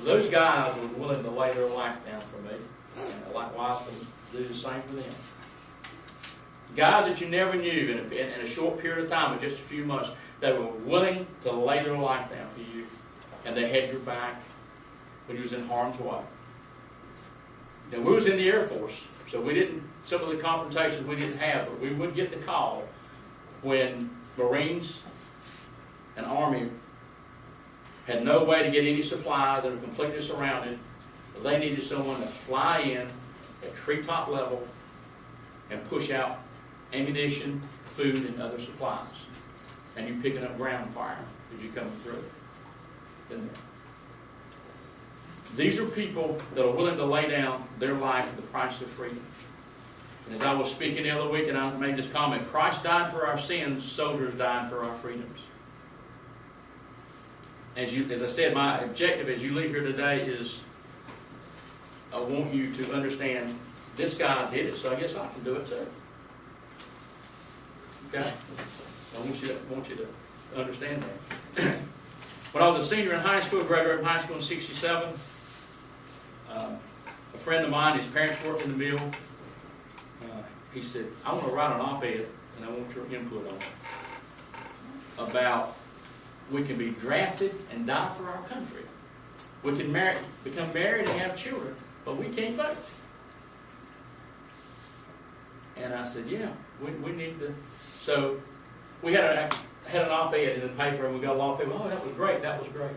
those guys were willing to lay their life down for me, and likewise do the same for them. Guys that you never knew in a short period of time, in just a few months, they were willing to lay their life down for you, and they had your back when you was in harm's way. Now, we was in the Air Force, so we didn't, some of the confrontations we didn't have, but we would get the call when Marines and Army had no way to get any supplies and were completely surrounded. They needed someone to fly in at treetop level and push out ammunition, food, and other supplies. And you picking up ground fire as you come through. These are people that are willing to lay down their life for the price of freedom. And as I was speaking the other week, and I made this comment, Christ died for our sins, soldiers died for our freedoms. As I said, my objective as you leave here today is I want you to understand this guy did it, so I guess I can do it too. Okay? I want you to understand that. When I was a senior in high school, graduated from high school in '67, a friend of mine, his parents worked in the mill. He said, I want to write an op-ed, and I want your input on it, about we can be drafted and die for our country. We can become married and have children, but we can't vote. And I said, yeah, we need to. So we had an op-ed in the paper, and we got a lot of people, oh, that was great, that was great.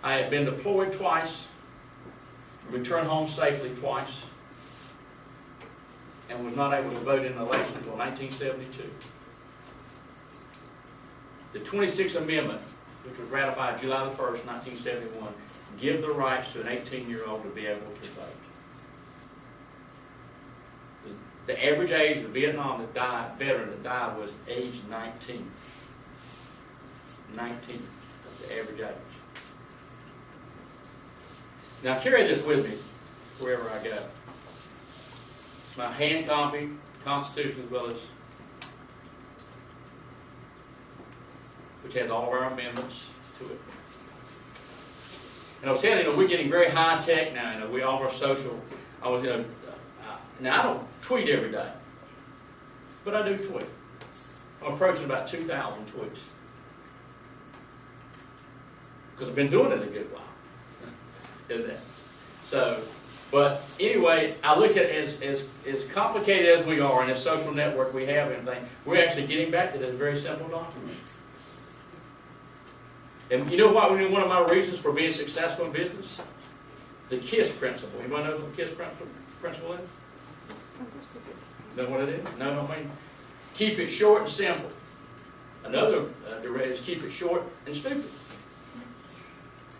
I had been deployed twice, returned home safely twice, and was not able to vote in an election until 1972. The 26th Amendment, which was ratified July the 1st, 1971, give the rights to an 18-year-old to be able to vote. The average age of the Vietnam veteran that died was age 19. 19, the average age. Now carry this with me wherever I go. My hand copy, Constitution, as well as, which has all of our amendments to it. And I was telling you, we're getting very high tech now. We all are social. Now I don't tweet every day, but I do tweet. I'm approaching about 2,000 tweets because I've been doing it a good while. Isn't that? So, but anyway, I look at it as complicated as we are in this social network we have and everything. We're actually getting back to this very simple document. And you know what? One of my reasons for being successful in business, the KISS principle. Anybody know what the KISS principle is? Know what it is? No, I mean, keep it short and simple. Another is keep it short and stupid.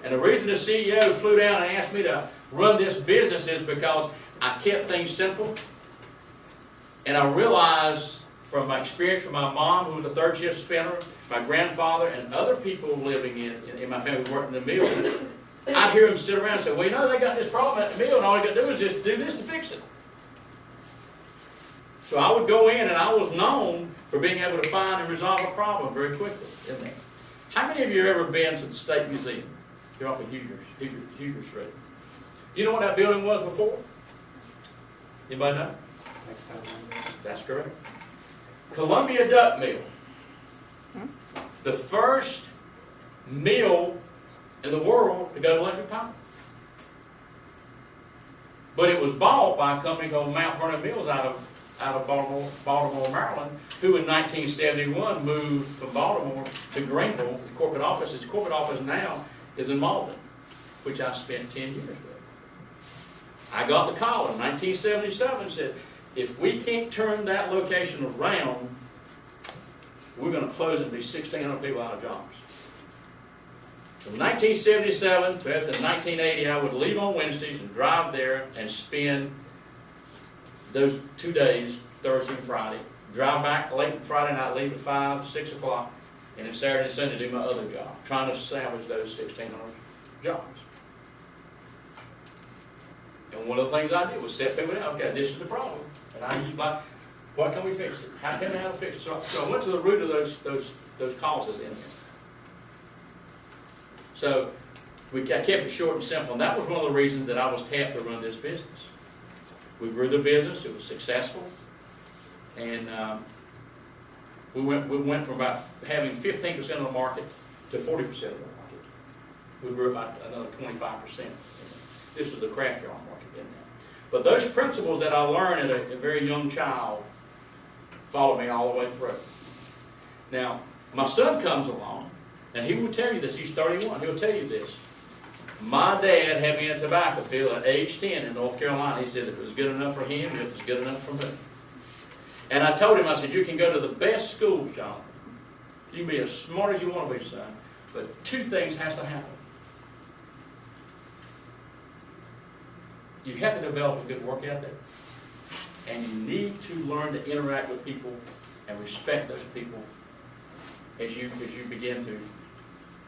And the reason the CEO flew down and asked me to run this business is because I kept things simple. And I realized from my experience from my mom, who was a third shift spinner, my grandfather, and other people living in my family who worked in the mill, I'd hear them sit around and say, well, you know, they got this problem at the mill, and all you got to do is just do this to fix it. So I would go in, and I was known for being able to find and resolve a problem very quickly. Isn't it? How many of you have ever been to the State Museum? You're off of Huger Street. You know what that building was before? Anybody know? Next time. That's correct. Columbia Duck Mill. The first mill in the world to go to electric power. But it was bought by a company called Mount Vernon Mills out of Baltimore, Maryland, who in 1971 moved from Baltimore to Greenville, the corporate office. Its corporate office now is in Malden, which I spent 10 years with. I got the call in 1977 and said, if we can't turn that location around, we're going to close it and be 1,600 people out of jobs. From 1977 to after 1980, I would leave on Wednesdays and drive there and spend those 2 days, Thursday and Friday. Drive back late Friday night, leave at 5, 6 o'clock, and then Saturday and Sunday do my other job, trying to salvage those 1,600 jobs. And one of the things I did was set people down. Okay, this is the problem, and I use what can we fix it? How can we fix it? So I went to the root of those causes in here. So I kept it short and simple, and that was one of the reasons that I was tapped to run this business. We grew the business, it was successful, and we went from about having 15% of the market to 40% of the market. We grew about another 25%. This was the craft yarn market in there. But those principles that I learned at a very young child followed me all the way through. Now, my son comes along, and he will tell you this. He's 31. He'll tell you this. My dad had me in a tobacco field at age 10 in North Carolina. He said it was good enough for him, it was good enough for me. And I told him, I said, you can go to the best schools, Jonathan. You can be as smart as you want to be, son. But two things has to happen. You have to develop a good work ethic, and you need to learn to interact with people and respect those people as you begin to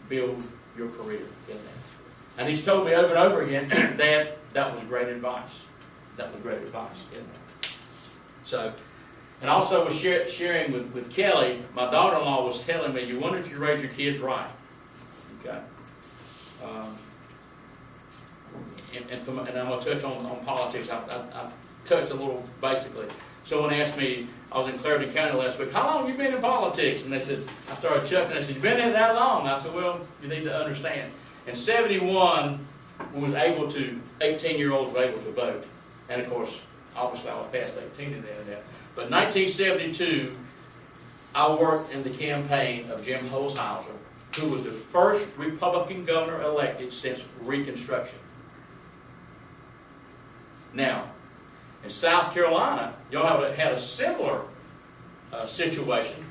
build your career in that. And he's told me over and over again, Dad, that was great advice. That was great advice in that. So, and also was sharing with Kelly, my daughter-in-law was telling me, you wonder if you raise your kids right. Okay. And I'm going to touch on politics. I touched a little basically. Someone asked me, I was in Clarendon County last week, how long have you been in politics? And they said, I started chuckling. I said, you've been in that long? I said, well, you need to understand. In 71, we was able to, 18-year-olds were able to vote. And of course, obviously I was past 18 in that. But 1972, I worked in the campaign of Jim Holshouser, who was the first Republican governor elected since Reconstruction. Now, in South Carolina, y'all had a similar situation.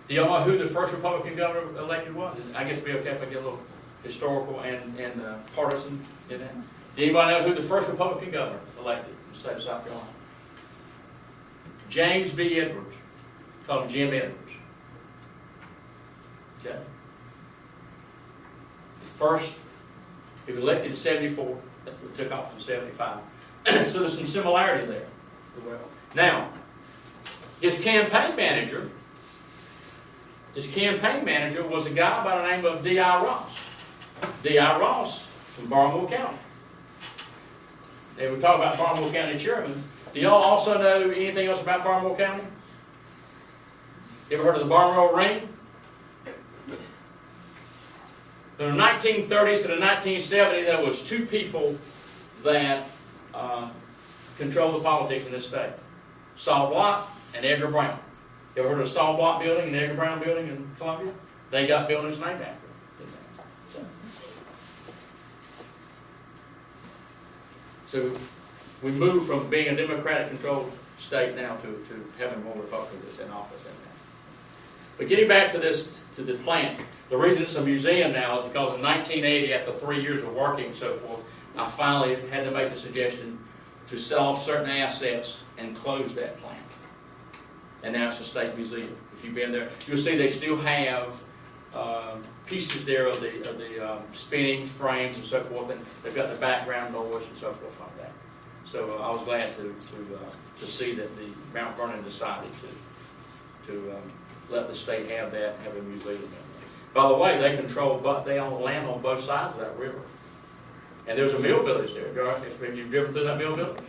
Do y'all know who the first Republican governor elected was? I guess it'd be okay if I get a little historical and partisan in that. Do anybody know who the first Republican governor elected in the state of South Carolina? James B. Edwards. Called him Jim Edwards. Okay. The first, he was elected in 74, took off in 75. So there's some similarity there. Now, his campaign manager was a guy by the name of D.I. Ross. D.I. Ross from Barnwell County. They were talking about Barnwell County chairman. Do y'all also know anything else about Barnwell County? You ever heard of the Barnwell Ring? From the 1930s to the 1970s, there was two people that controlled the politics in this state. Saul Block and Edgar Brown. You ever heard of the Saul Block building and the Edgar Brown building in Columbia? They got buildings named after them. So we moved from being a Democratic-controlled state now to having more Republicans in office in that. But getting back to the plant, the reason it's a museum now is because in 1980, after 3 years of working and so forth, I finally had to make the suggestion to sell off certain assets and close that plant. And now it's a state museum. If you've been there, you'll see they still have pieces there of the spinning frames and so forth, and they've got the background noise and so forth like that. So I was glad to see that the Mount Vernon decided to let the state have that and have a museum in there. By the way, they own land on both sides of that river. And there's a mill village there. Have you driven through that mill village?